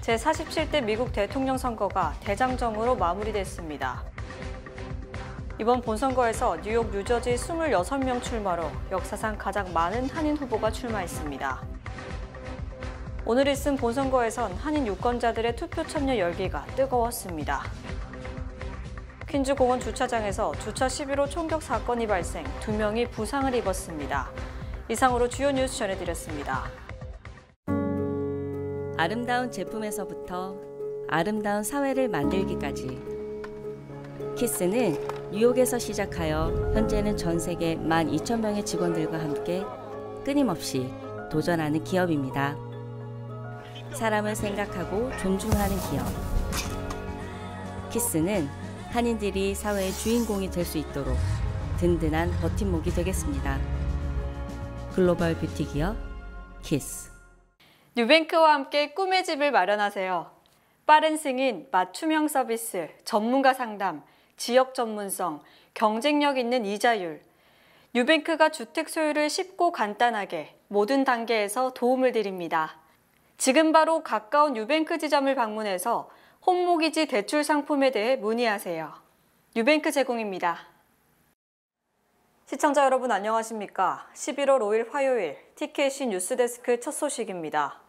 제47대 미국 대통령 선거가 대장정으로 마무리됐습니다. 이번 본선거에서 뉴욕, 뉴저지 26명 출마로 역사상 가장 많은 한인 후보가 출마했습니다. 오늘 있은 본선거에선 한인 유권자들의 투표 참여 열기가 뜨거웠습니다. 퀸즈 공원 주차장에서 주차 시비로 총격 사건이 발생, 2명이 부상을 입었습니다. 이상으로 주요 뉴스 전해드렸습니다. 아름다운 제품에서부터 아름다운 사회를 만들기까지 키스는 뉴욕에서 시작하여 현재는 전 세계 12,000명의 직원들과 함께 끊임없이 도전하는 기업입니다. 사람을 생각하고 존중하는 기업. 키스는 한인들이 사회의 주인공이 될 수 있도록 든든한 버팀목이 되겠습니다. 글로벌 뷰티 기업 키스. 뉴뱅크와 함께 꿈의 집을 마련하세요. 빠른 승인, 맞춤형 서비스, 전문가 상담, 지역 전문성, 경쟁력 있는 이자율. 뉴뱅크가 주택 소유를 쉽고 간단하게 모든 단계에서 도움을 드립니다. 지금 바로 가까운 뉴뱅크 지점을 방문해서 홈모기지 대출 상품에 대해 문의하세요. 뉴뱅크 제공입니다. 시청자 여러분 안녕하십니까? 11월 5일 화요일 TKC 뉴스데스크 첫 소식입니다.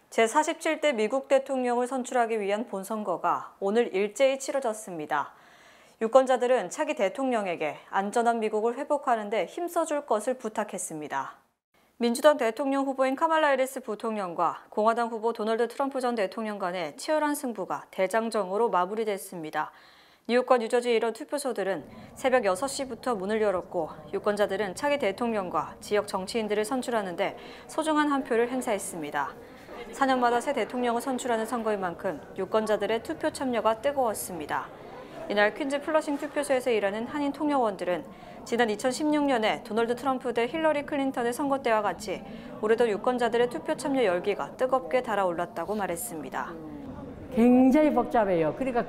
제47대 미국 대통령을 선출하기 위한 본선거가 오늘 일제히 치러졌습니다. 유권자들은 차기 대통령에게 안전한 미국을 회복하는 데 힘써줄 것을 부탁했습니다. 민주당 대통령 후보인 카말라 해리스 부통령과 공화당 후보 도널드 트럼프 전 대통령 간의 치열한 승부가 대장정으로 마무리됐습니다. 뉴욕과 뉴저지 일원 투표소들은 새벽 6시부터 문을 열었고 유권자들은 차기 대통령과 지역 정치인들을 선출하는 데 소중한 한 표를 행사했습니다. 4년마다 새 대통령을 선출하는 선거인 만큼 유권자들의 투표 참여가 뜨거웠습니다. 이날 퀸즈 플러싱 투표소에서 일하는 한인 통역원들은 지난 2016년에 도널드 트럼프 대 힐러리 클린턴의 선거 때와 같이 올해도 유권자들의 투표 참여 열기가 뜨겁게 달아올랐다고 말했습니다. 굉장히 복잡해요. 그러니까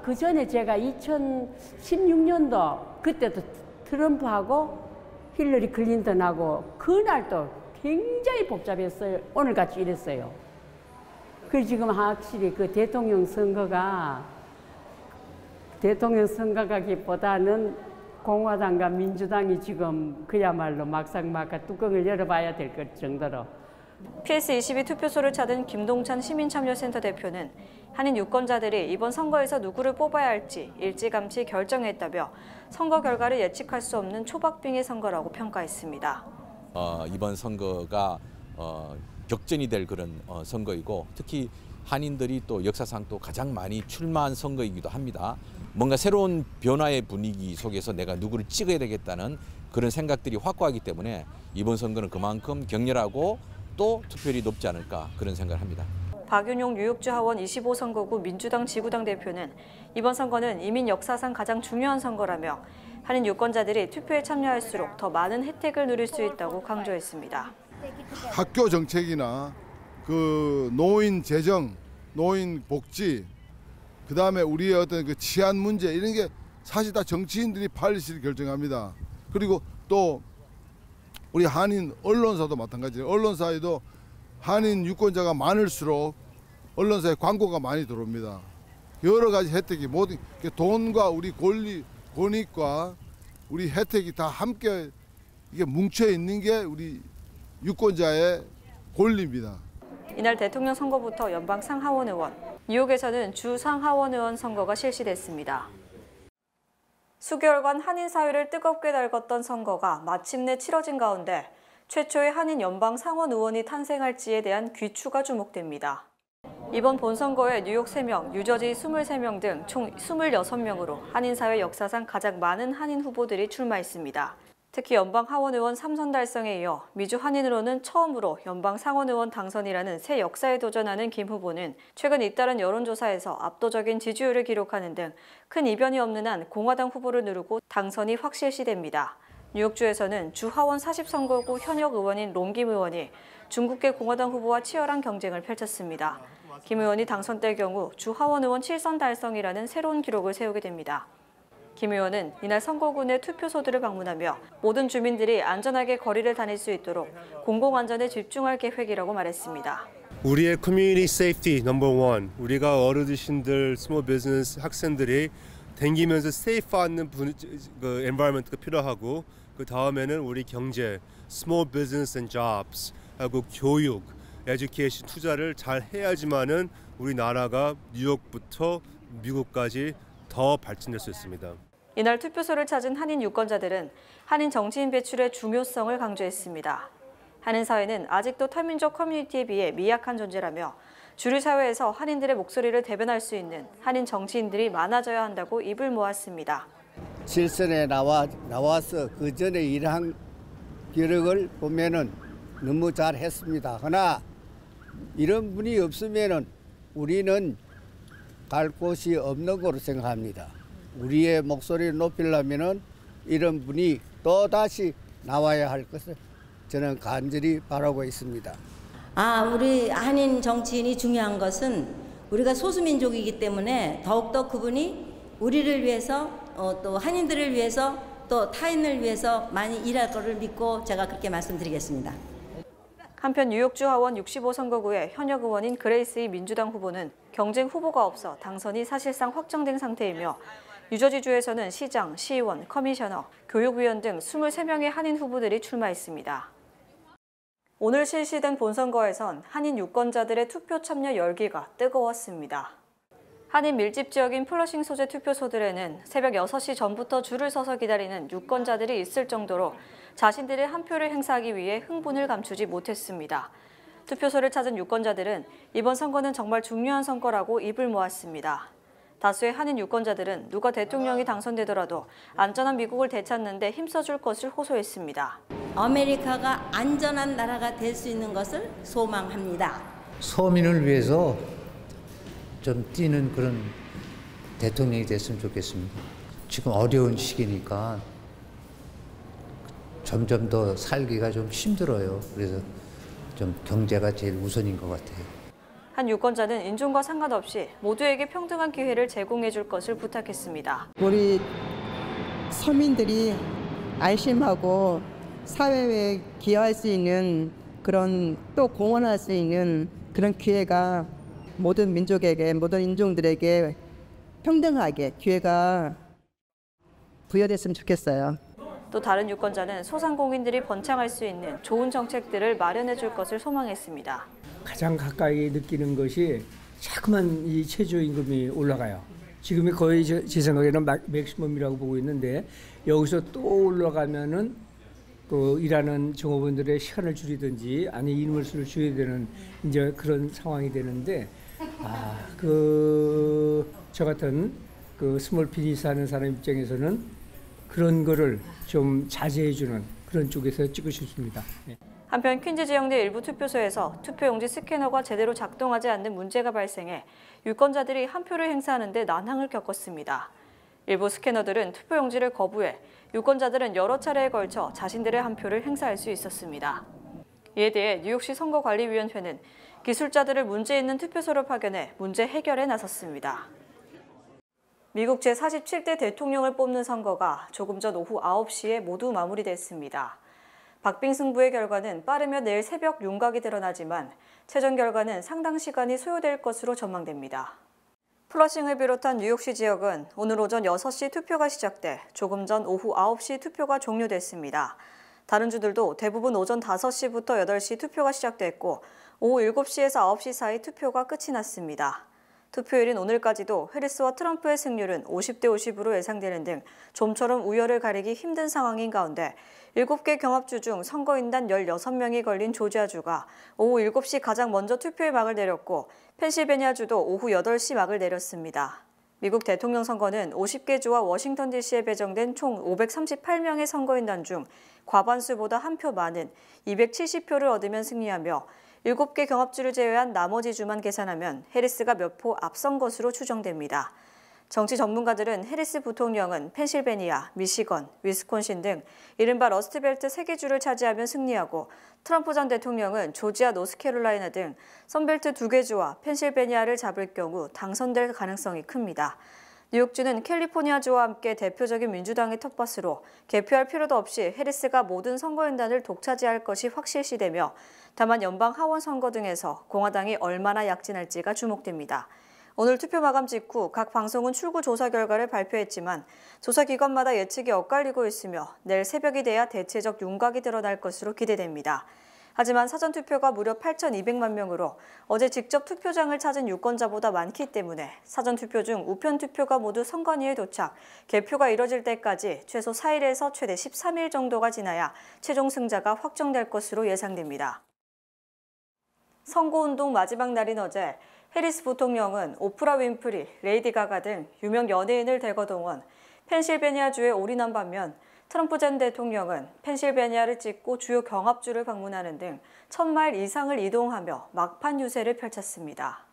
그 전에 제가 2016년도 그때도 트럼프하고 힐러리 클린턴하고 그날도 굉장히 복잡했어요. 오늘같이 이랬어요. 그래서 지금 확실히 그 대통령 선거가기보다는 공화당과 민주당이 지금 그야말로 막상막하 뚜껑을 열어봐야 될 것 정도로. PS22 투표소를 찾은 김동찬 시민참여센터 대표는 한인 유권자들이 이번 선거에서 누구를 뽑아야 할지 일찌감치 결정했다며 선거 결과를 예측할 수 없는 초박빙의 선거라고 평가했습니다. 이번 선거가 격전이 될 그런 선거이고 특히 한인들이 또 역사상 또 가장 많이 출마한 선거이기도 합니다. 뭔가 새로운 변화의 분위기 속에서 내가 누구를 찍어야 되겠다는 그런 생각들이 확고하기 때문에 이번 선거는 그만큼 격렬하고 또 투표율이 높지 않을까 그런 생각을 합니다. 박윤용 뉴욕주 하원 25선거구 민주당 지구당 대표는 이번 선거는 이민 역사상 가장 중요한 선거라며 한인 유권자들이 투표에 참여할수록 더 많은 혜택을 누릴 수 있다고 강조했습니다. 학교 정책이나 그 노인 재정, 노인 복지, 그다음에 우리의 어떤 그 치안 문제 이런 게 사실 다 정치인들이 팔리시를 결정합니다. 그리고 또 우리 한인 언론사도 마찬가지예요. 언론사에도 한인 유권자가 많을수록 언론사에 광고가 많이 들어옵니다. 여러 가지 혜택이 모든 돈과 우리 권익과 우리 혜택이 다 함께 이게 뭉쳐 있는 게 우리 유권자의 권리입니다. 이날 대통령 선거부터 연방 상하원 의원, 뉴욕에서는 주 상하원 의원 선거가 실시됐습니다. 수개월간 한인 사회를 뜨겁게 달궜던 선거가 마침내 치러진 가운데 최초의 한인 연방 상원 의원이 탄생할지에 대한 귀추가 주목됩니다. 이번 본선거에 뉴욕 3명, 뉴저지 23명 등 총 26명으로 한인 사회 역사상 가장 많은 한인 후보들이 출마했습니다. 특히 연방 하원 의원 3선 달성에 이어 미주 한인으로는 처음으로 연방 상원 의원 당선이라는 새 역사에 도전하는 김 후보는 최근 잇따른 여론조사에서 압도적인 지지율을 기록하는 등 큰 이변이 없는 한 공화당 후보를 누르고 당선이 확실시됩니다. 뉴욕주에서는 주 하원 40선거구 현역 의원인 롱김 의원이 중국계 공화당 후보와 치열한 경쟁을 펼쳤습니다. 김 의원이 당선될 경우 주 하원 의원 7선 달성이라는 새로운 기록을 세우게 됩니다. 김 의원은 이날 선거구 내 투표소들을 방문하며 모든 주민들이 안전하게 거리를 다닐 수 있도록 공공안전에 집중할 계획이라고 말했습니다. 우리의 커뮤니티 세이프티 넘버 원. 우리가 어르신들, 스몰 비즈니스 학생들이 댕기면서 세이프한 그 environment가 필요하고, 그 다음에는 우리 경제, 스몰 비즈니스 앤 잡스 하고 교육, 에듀케이션 투자를 잘 해야지만은 우리나라가 뉴욕부터 미국까지 더 발전될 수 있습니다. 이날 투표소를 찾은 한인 유권자들은 한인 정치인 배출의 중요성을 강조했습니다. 한인 사회는 아직도 타민족 커뮤니티에 비해 미약한 존재라며 주류 사회에서 한인들의 목소리를 대변할 수 있는 한인 정치인들이 많아져야 한다고 입을 모았습니다. 실선에 나와서 그 전에 일한 기록을 보면은 너무 잘했습니다. 그러나 이런 분이 없으면은 우리는 갈 곳이 없는 거로 생각합니다. 우리의 목소리를 높이려면은 이런 분이 또 다시 나와야 할 것을 저는 간절히 바라고 있습니다. 우리 한인 정치인이 중요한 것은 우리가 소수민족이기 때문에 더욱더 그분이 우리를 위해서 또 한인들을 위해서 또 타인을 위해서 많이 일할 것을 믿고 제가 그렇게 말씀드리겠습니다. 한편 뉴욕주 하원 65선거구의 현역 의원인 그레이스 이 민주당 후보는 경쟁 후보가 없어 당선이 사실상 확정된 상태이며 뉴저지주에서는 시장, 시의원, 커미셔너, 교육위원 등 23명의 한인 후보들이 출마했습니다. 오늘 실시된 본선거에선 한인 유권자들의 투표 참여 열기가 뜨거웠습니다. 한인 밀집 지역인 플러싱 소재 투표소들에는 새벽 6시 전부터 줄을 서서 기다리는 유권자들이 있을 정도로 자신들의 한 표를 행사하기 위해 흥분을 감추지 못했습니다. 투표소를 찾은 유권자들은 이번 선거는 정말 중요한 선거라고 입을 모았습니다. 다수의 한인 유권자들은 누가 대통령이 당선되더라도 안전한 미국을 되찾는 데 힘써줄 것을 호소했습니다. 아메리카가 안전한 나라가 될 수 있는 것을 소망합니다. 서민을 위해서 좀 뛰는 그런 대통령이 됐으면 좋겠습니다. 지금 어려운 시기니까 점점 더 살기가 좀 힘들어요. 그래서 좀 경제가 제일 우선인 것 같아요. 한 유권자는 인종과 상관없이 모두에게 평등한 기회를 제공해 줄 것을 부탁했습니다. 우리 서민들이 안심하고 사회에 기여할 수 있는 그런 또 공헌할 수 있는 그런 기회가 모든 민족에게, 모든 인종들에게 평등하게 기회가 부여됐으면 좋겠어요. 또 다른 유권자는 소상공인들이 번창할 수 있는 좋은 정책들을 마련해 줄 것을 소망했습니다. 가장 가까이 느끼는 것이 자꾸만 이 최저임금이 올라가요. 지금이 거의 제 생각에는 맥시멈이라고 보고 있는데 여기서 또 올라가면은 그 일하는 종업원들의 시간을 줄이든지 아니 인원수를 줄여야 되는 이제 그런 상황이 되는데 저 같은 그 스몰 비즈니스 하는 사람 입장에서는 그런 거를 좀 자제해주는 그런 쪽에서 찍고 싶습니다. 네. 한편 퀸즈 지역 내 일부 투표소에서 투표용지 스캐너가 제대로 작동하지 않는 문제가 발생해 유권자들이 한 표를 행사하는 데 난항을 겪었습니다. 일부 스캐너들은 투표용지를 거부해 유권자들은 여러 차례에 걸쳐 자신들의 한 표를 행사할 수 있었습니다. 이에 대해 뉴욕시 선거관리위원회는 기술자들을 문제 있는 투표소로 파견해 문제 해결에 나섰습니다. 미국 제47대 대통령을 뽑는 선거가 조금 전 오후 9시에 모두 마무리됐습니다. 박빙 승부의 결과는 빠르면 내일 새벽 윤곽이 드러나지만 최종 결과는 상당 시간이 소요될 것으로 전망됩니다. 플러싱을 비롯한 뉴욕시 지역은 오늘 오전 6시 투표가 시작돼 조금 전 오후 9시 투표가 종료됐습니다. 다른 주들도 대부분 오전 5시부터 8시 투표가 시작됐고 오후 7시에서 9시 사이 투표가 끝이 났습니다. 투표일인 오늘까지도 해리스와 트럼프의 승률은 50대 50으로 예상되는 등 좀처럼 우열을 가리기 힘든 상황인 가운데 7개 경합주 중 선거인단 16명이 걸린 조지아주가 오후 7시 가장 먼저 투표의 막을 내렸고 펜실베니아주도 오후 8시 막을 내렸습니다. 미국 대통령 선거는 50개 주와 워싱턴 DC에 배정된 총 538명의 선거인단 중 과반수보다 한 표 많은 270표를 얻으면 승리하며 7개 경합주를 제외한 나머지 주만 계산하면 해리스가 몇 표 앞선 것으로 추정됩니다. 정치 전문가들은 해리스 부통령은 펜실베니아, 미시건, 위스콘신 등 이른바 러스트벨트 3개 주를 차지하면 승리하고 트럼프 전 대통령은 조지아, 노스캐롤라이나 등 선벨트 2개 주와 펜실베니아를 잡을 경우 당선될 가능성이 큽니다. 뉴욕주는 캘리포니아주와 함께 대표적인 민주당의 텃밭으로 개표할 필요도 없이 해리스가 모든 선거인단을 독차지할 것이 확실시되며 다만 연방 하원 선거 등에서 공화당이 얼마나 약진할지가 주목됩니다. 오늘 투표 마감 직후 각 방송은 출구 조사 결과를 발표했지만 조사기관마다 예측이 엇갈리고 있으며 내일 새벽이 돼야 대체적 윤곽이 드러날 것으로 기대됩니다. 하지만 사전투표가 무려 8,200만 명으로 어제 직접 투표장을 찾은 유권자보다 많기 때문에 사전투표 중 우편투표가 모두 선관위에 도착, 개표가 이뤄질 때까지 최소 4일에서 최대 13일 정도가 지나야 최종 승자가 확정될 것으로 예상됩니다. 선거운동 마지막 날인 어제 해리스 부통령은 오프라 윈프리, 레이디 가가 등 유명 연예인을 대거동원, 펜실베니아주에 올인한 반면 트럼프 전 대통령은 펜실베니아를 찍고 주요 경합주를 방문하는 등 1000마일 이상을 이동하며 막판 유세를 펼쳤습니다.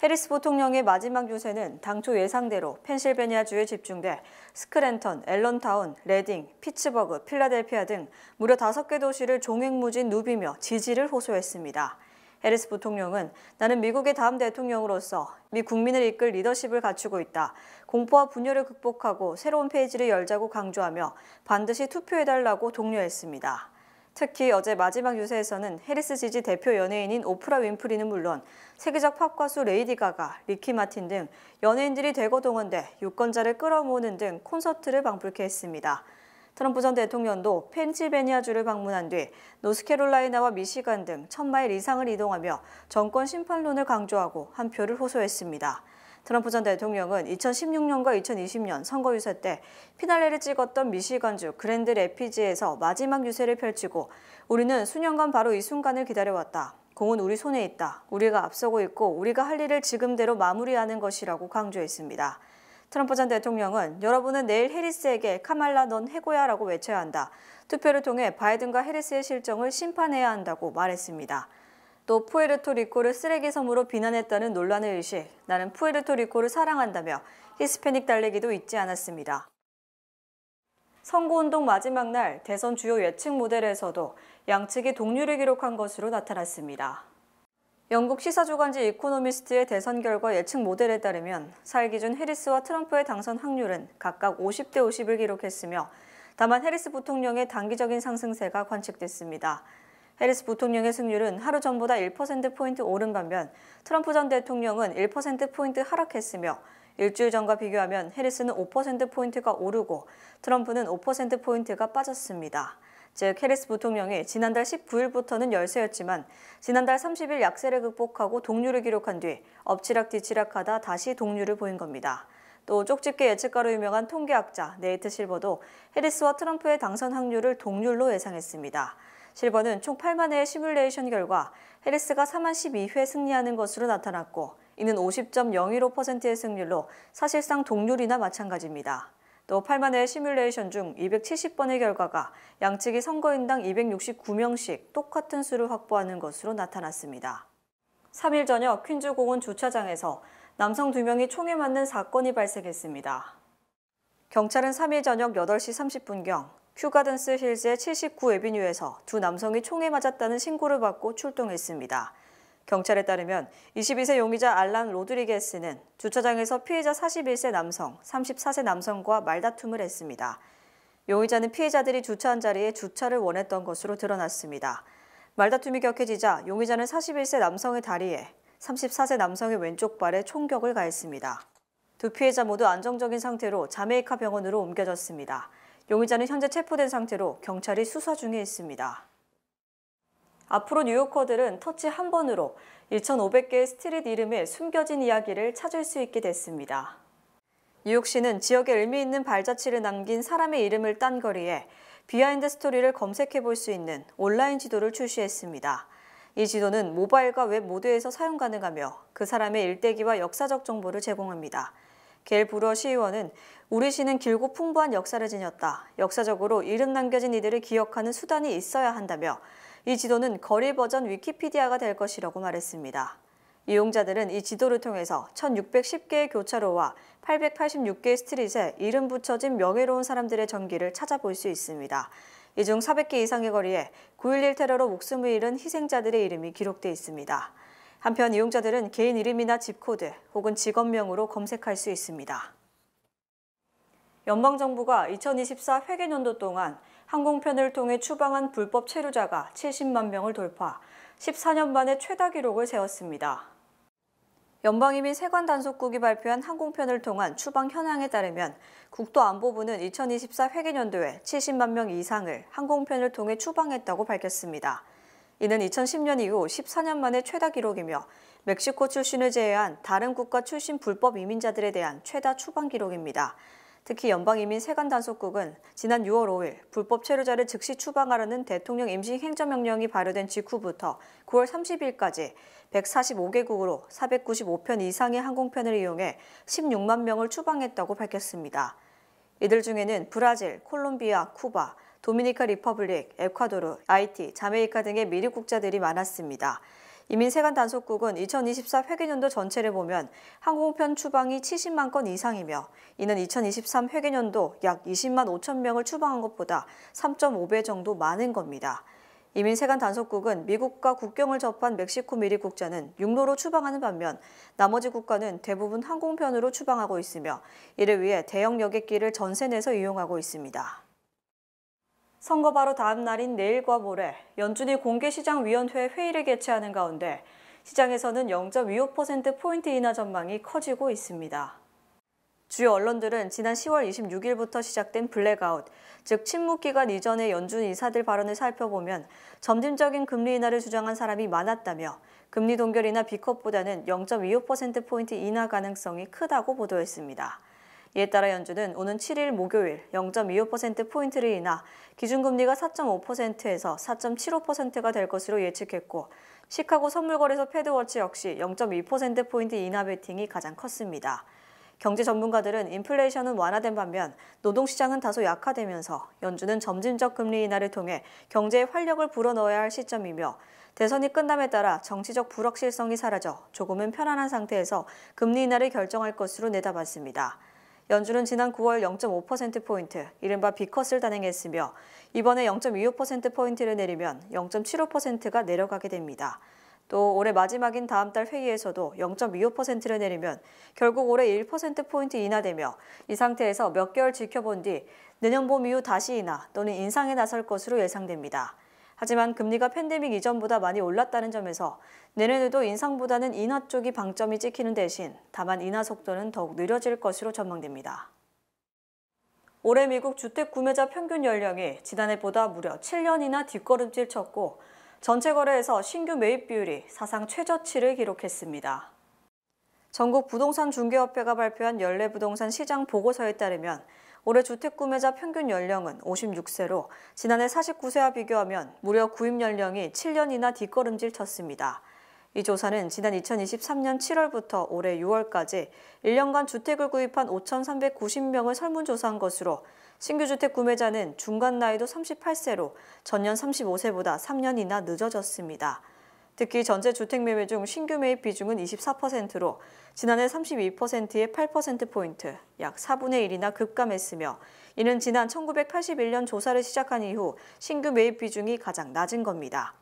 해리스 부통령의 마지막 유세는 당초 예상대로 펜실베니아주에 집중돼 스크랜턴, 앨런타운, 레딩, 피츠버그, 필라델피아 등 무려 5개 도시를 종횡무진 누비며 지지를 호소했습니다. 해리스 부통령은 나는 미국의 다음 대통령으로서 미 국민을 이끌 리더십을 갖추고 있다. 공포와 분열을 극복하고 새로운 페이지를 열자고 강조하며 반드시 투표해달라고 독려했습니다. 특히 어제 마지막 유세에서는 해리스 지지 대표 연예인인 오프라 윈프리는 물론 세계적 팝 가수 레이디 가가, 리키 마틴 등 연예인들이 대거동원돼 유권자를 끌어모으는 등 콘서트를 방불케 했습니다. 트럼프 전 대통령도 펜실베니아주를 방문한 뒤 노스캐롤라이나와 미시간 등 1000마일 이상을 이동하며 정권 심판론을 강조하고 한 표를 호소했습니다. 트럼프 전 대통령은 2016년과 2020년 선거 유세 때 피날레를 찍었던 미시간주 그랜드 래피즈에서 마지막 유세를 펼치고 우리는 수년간 바로 이 순간을 기다려왔다. 공은 우리 손에 있다. 우리가 앞서고 있고 우리가 할 일을 지금대로 마무리하는 것이라고 강조했습니다. 트럼프 전 대통령은 여러분은 내일 해리스에게 카말라 넌 해고야 라고 외쳐야 한다. 투표를 통해 바이든과 해리스의 실정을 심판해야 한다고 말했습니다. 또 푸에르토리코를 쓰레기 섬으로 비난했다는 논란의 의식, 나는 푸에르토리코를 사랑한다며 히스패닉 달래기도 잊지 않았습니다. 선거운동 마지막 날 대선 주요 예측 모델에서도 양측이 동률을 기록한 것으로 나타났습니다. 영국 시사주간지 이코노미스트의 대선 결과 예측 모델에 따르면 4일 기준 해리스와 트럼프의 당선 확률은 각각 50대 50을 기록했으며 다만 해리스 부통령의 단기적인 상승세가 관측됐습니다. 해리스 부통령의 승률은 하루 전보다 1%포인트 오른 반면 트럼프 전 대통령은 1%포인트 하락했으며 일주일 전과 비교하면 해리스는 5%포인트가 오르고 트럼프는 5%포인트가 빠졌습니다. 즉 해리스 부통령이 지난달 19일부터는 열세였지만 지난달 30일 약세를 극복하고 동률을 기록한 뒤 엎치락뒤치락하다 다시 동률을 보인 겁니다. 또 쪽집게 예측가로 유명한 통계학자 네이트 실버도 해리스와 트럼프의 당선 확률을 동률로 예상했습니다. 실버는 총 8만 회의 시뮬레이션 결과 해리스가 4만 12회 승리하는 것으로 나타났고 이는 50.015%의 승률로 사실상 동률이나 마찬가지입니다. 또 8만 회의 시뮬레이션 중 270번의 결과가 양측이 선거인당 269명씩 똑같은 수를 확보하는 것으로 나타났습니다. 3일 저녁 퀸즈 공원 주차장에서 남성 2명이 총에 맞는 사건이 발생했습니다. 경찰은 3일 저녁 8시 30분경 큐가든스 힐즈의 79 에비뉴에서 두 남성이 총에 맞았다는 신고를 받고 출동했습니다. 경찰에 따르면 22세 용의자 알란 로드리게스는 주차장에서 피해자 41세 남성, 34세 남성과 말다툼을 했습니다. 용의자는 피해자들이 주차한 자리에 주차를 원했던 것으로 드러났습니다. 말다툼이 격해지자 용의자는 41세 남성의 다리에 34세 남성의 왼쪽 발에 총격을 가했습니다. 두 피해자 모두 안정적인 상태로 자메이카 병원으로 옮겨졌습니다. 용의자는 현재 체포된 상태로 경찰이 수사 중에 있습니다. 앞으로 뉴요커들은 터치 한 번으로 1,500개의 스트릿 이름의 숨겨진 이야기를 찾을 수 있게 됐습니다. 뉴욕시는 지역에 의미 있는 발자취를 남긴 사람의 이름을 딴 거리에 비하인드 스토리를 검색해 볼 수 있는 온라인 지도를 출시했습니다. 이 지도는 모바일과 웹 모두에서 사용 가능하며 그 사람의 일대기와 역사적 정보를 제공합니다. 겔 브루어 시의원은 우리 시는 길고 풍부한 역사를 지녔다. 역사적으로 이름 남겨진 이들을 기억하는 수단이 있어야 한다며 이 지도는 거리 버전 위키피디아가 될 것이라고 말했습니다. 이용자들은 이 지도를 통해서 1,610개의 교차로와 886개의 스트릿에 이름 붙여진 명예로운 사람들의 전기를 찾아볼 수 있습니다. 이 중 400개 이상의 거리에 9.11 테러로 목숨을 잃은 희생자들의 이름이 기록돼 있습니다. 한편 이용자들은 개인 이름이나 집코드 혹은 직업명으로 검색할 수 있습니다. 연방정부가 2024 회계연도 동안 항공편을 통해 추방한 불법 체류자가 70만 명을 돌파, 14년 만에 최다 기록을 세웠습니다. 연방이민 세관단속국이 발표한 항공편을 통한 추방 현황에 따르면 국토안보부는 2024 회계연도에 70만 명 이상을 항공편을 통해 추방했다고 밝혔습니다. 이는 2010년 이후 14년 만에 최다 기록이며 멕시코 출신을 제외한 다른 국가 출신 불법 이민자들에 대한 최다 추방 기록입니다. 특히 연방이민 세관단속국은 지난 6월 5일 불법 체류자를 즉시 추방하라는 대통령 임시 행정명령이 발효된 직후부터 9월 30일까지 145개국으로 495편 이상의 항공편을 이용해 16만 명을 추방했다고 밝혔습니다. 이들 중에는 브라질, 콜롬비아, 쿠바, 도미니카 리퍼블릭, 에콰도르, 하이티, 자메이카 등의 미국 국자들이 많았습니다. 이민세관단속국은 2024 회계연도 전체를 보면 항공편 추방이 70만 건 이상이며 이는 2023 회계연도 약 20만 5천 명을 추방한 것보다 3.5배 정도 많은 겁니다. 이민세관단속국은 미국과 국경을 접한 멕시코 미리 국자는 육로로 추방하는 반면 나머지 국가는 대부분 항공편으로 추방하고 있으며 이를 위해 대형 여객기를 전세 내서 이용하고 있습니다. 선거 바로 다음 날인 내일과 모레 연준이 공개시장위원회 회의를 개최하는 가운데 시장에서는 0.25%포인트 인하 전망이 커지고 있습니다. 주요 언론들은 지난 10월 26일부터 시작된 블랙아웃, 즉 침묵기간 이전의 연준 이사들 발언을 살펴보면 점진적인 금리 인하를 주장한 사람이 많았다며 금리 동결이나 B컷보다는 0.25%포인트 인하 가능성이 크다고 보도했습니다. 이에 따라 연준은 오는 7일 목요일 0.25%포인트를 인하, 기준금리가 4.5%에서 4.75%가 될 것으로 예측했고 시카고 선물거래소 패드워치 역시 0.2%포인트 인하 베팅이 가장 컸습니다. 경제 전문가들은 인플레이션은 완화된 반면 노동시장은 다소 약화되면서 연준은 점진적 금리 인하를 통해 경제에 활력을 불어넣어야 할 시점이며 대선이 끝남에 따라 정치적 불확실성이 사라져 조금은 편안한 상태에서 금리 인하를 결정할 것으로 내다봤습니다. 연준은 지난 9월 0.5%포인트, 이른바 B컷을 단행했으며 이번에 0.25%포인트를 내리면 0.75%가 내려가게 됩니다. 또 올해 마지막인 다음 달 회의에서도 0.25%를 내리면 결국 올해 1%포인트 인하되며 이 상태에서 몇 개월 지켜본 뒤 내년 봄 이후 다시 인하 또는 인상에 나설 것으로 예상됩니다. 하지만 금리가 팬데믹 이전보다 많이 올랐다는 점에서 내년에도 인상보다는 인하 쪽이 방점이 찍히는 대신 다만 인하 속도는 더욱 느려질 것으로 전망됩니다. 올해 미국 주택 구매자 평균 연령이 지난해보다 무려 7년이나 뒷걸음질 쳤고 전체 거래에서 신규 매입 비율이 사상 최저치를 기록했습니다. 전국 부동산 중개협회가 발표한 연례부동산 시장 보고서에 따르면 올해 주택 구매자 평균 연령은 56세로 지난해 49세와 비교하면 무려 구입 연령이 7년이나 뒷걸음질 쳤습니다. 이 조사는 지난 2023년 7월부터 올해 6월까지 1년간 주택을 구입한 5,390명을 설문조사한 것으로 신규 주택 구매자는 중간 나이도 38세로 전년 35세보다 3년이나 늦어졌습니다. 특히 전체 주택 매매 중 신규 매입 비중은 24%로 지난해 32%의 8%포인트, 약 4분의 1이나 급감했으며 이는 지난 1981년 조사를 시작한 이후 신규 매입 비중이 가장 낮은 겁니다.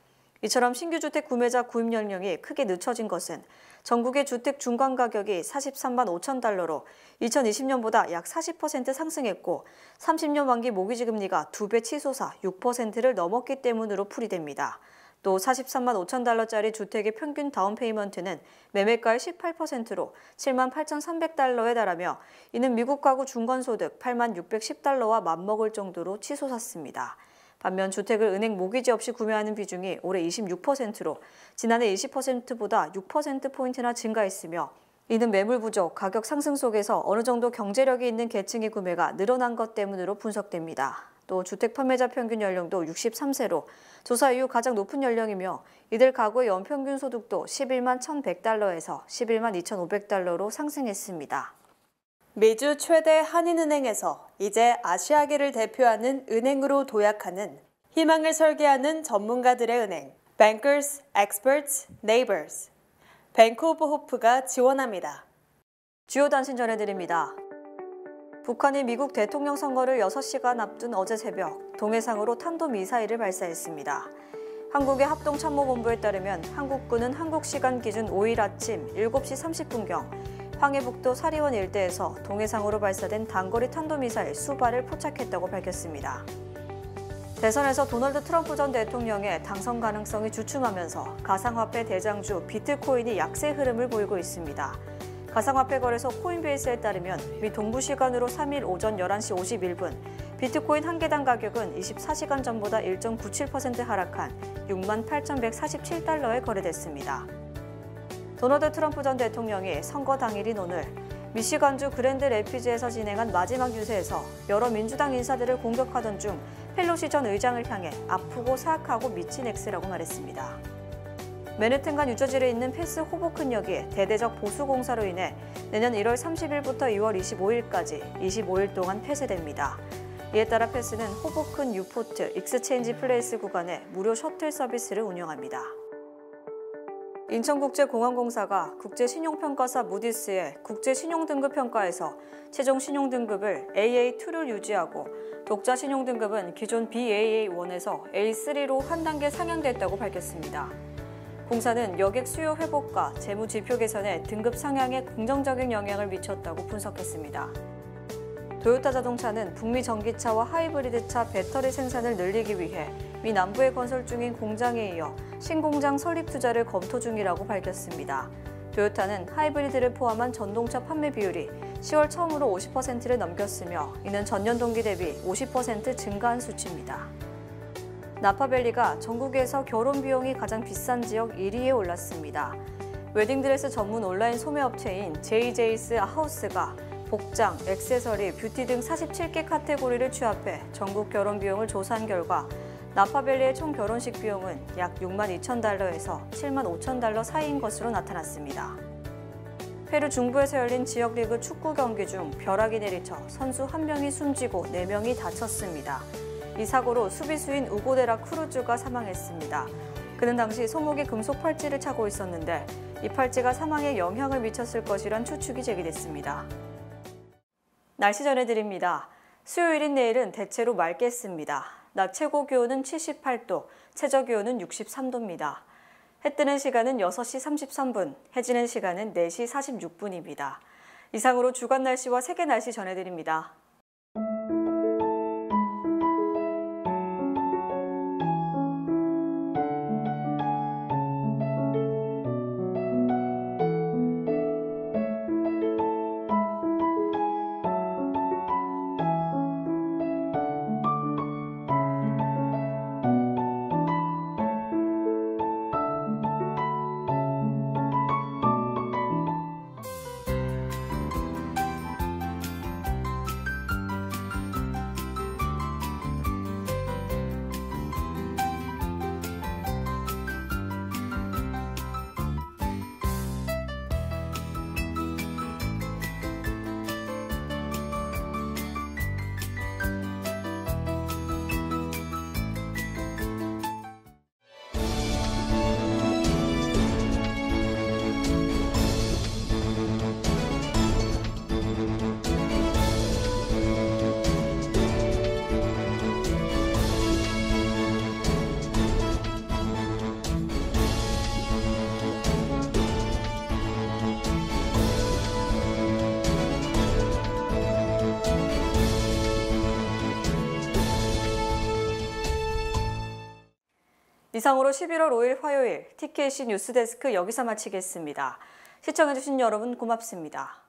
이처럼 신규 주택 구매자 구입 연령이 크게 늦춰진 것은 전국의 주택 중간 가격이 43만 5천 달러로 2020년보다 약 40% 상승했고 30년 만기 모기지 금리가 2배 치솟아 6%를 넘었기 때문으로 풀이됩니다. 또 43만 5천 달러짜리 주택의 평균 다운 페이먼트는 매매가의 18%로 7만 8,300달러에 달하며 이는 미국 가구 중간소득 8만 610달러와 맞먹을 정도로 치솟았습니다. 반면 주택을 은행 모기지 없이 구매하는 비중이 올해 26%로 지난해 20%보다 6%포인트나 증가했으며 이는 매물 부족, 가격 상승 속에서 어느 정도 경제력이 있는 계층의 구매가 늘어난 것 때문으로 분석됩니다. 또 주택 판매자 평균 연령도 63세로 조사 이후 가장 높은 연령이며 이들 가구의 연평균 소득도 11만 1,100달러에서 11만 2,500달러로 상승했습니다. 미주 최대 한인은행에서 이제 아시아계를 대표하는 은행으로 도약하는 희망을 설계하는 전문가들의 은행 Bankers, Experts, Neighbors 뱅크 오브 호프가 지원합니다. 주요 단신 전해드립니다. 북한이 미국 대통령 선거를 6시간 앞둔 어제 새벽 동해상으로 탄도미사일을 발사했습니다. 한국의 합동참모본부에 따르면 한국군은 한국 시간 기준 5일 아침 7시 30분경 황해북도 사리원 일대에서 동해상으로 발사된 단거리 탄도미사일 수발을 포착했다고 밝혔습니다. 대선에서 도널드 트럼프 전 대통령의 당선 가능성이 주춤하면서 가상화폐 대장주 비트코인이 약세 흐름을 보이고 있습니다. 가상화폐 거래소 코인베이스에 따르면 미 동부 시간으로 3일 오전 11시 51분 비트코인 한 개당 가격은 24시간 전보다 1.97% 하락한 68,147달러에 거래됐습니다. 도널드 트럼프 전 대통령이 선거 당일인 오늘 미시간주 그랜드 래피즈에서 진행한 마지막 유세에서 여러 민주당 인사들을 공격하던 중 펠로시 전 의장을 향해 아프고 사악하고 미친 X라고 말했습니다. 맨해튼과 뉴저지에 있는 패스 호보큰역이 대대적 보수 공사로 인해 내년 1월 30일부터 2월 25일까지 25일 동안 폐쇄됩니다. 이에 따라 패스는 호보큰 뉴포트 익스체인지 플레이스 구간에 무료 셔틀 서비스를 운영합니다. 인천국제공항공사가 국제신용평가사 무디스의 국제신용등급평가에서 최종 신용등급을 AA2를 유지하고 독자 신용등급은 기존 BAA1에서 A3로 한 단계 상향됐다고 밝혔습니다. 공사는 여객 수요 회복과 재무 지표 개선에 등급 상향에 긍정적인 영향을 미쳤다고 분석했습니다. 도요타 자동차는 북미 전기차와 하이브리드차 배터리 생산을 늘리기 위해 미 남부에 건설 중인 공장에 이어 신공장 설립 투자를 검토 중이라고 밝혔습니다. 도요타는 하이브리드를 포함한 전동차 판매 비율이 10월 처음으로 50%를 넘겼으며 이는 전년 동기 대비 50% 증가한 수치입니다. 나파밸리가 전국에서 결혼 비용이 가장 비싼 지역 1위에 올랐습니다. 웨딩드레스 전문 온라인 소매업체인 JJ's 하우스가 복장, 액세서리, 뷰티 등 47개 카테고리를 취합해 전국 결혼 비용을 조사한 결과 나파밸리의 총 결혼식 비용은 약 62,000달러에서 75,000달러 사이인 것으로 나타났습니다. 페루 중부에서 열린 지역리그 축구 경기 중 벼락이 내리쳐 선수 1명이 숨지고 4명이 다쳤습니다. 이 사고로 수비수인 우고데라 크루즈가 사망했습니다. 그는 당시 손목에 금속 팔찌를 차고 있었는데 이 팔찌가 사망에 영향을 미쳤을 것이란 추측이 제기됐습니다. 날씨 전해드립니다. 수요일인 내일은 대체로 맑겠습니다. 낮 최고 기온은 78도, 최저 기온은 63도입니다. 해 뜨는 시간은 6시 33분, 해 지는 시간은 4시 46분입니다. 이상으로 주간 날씨와 세계 날씨 전해드립니다. 이상으로 11월 5일 화요일 TKC 뉴스데스크 여기서 마치겠습니다. 시청해주신 여러분 고맙습니다.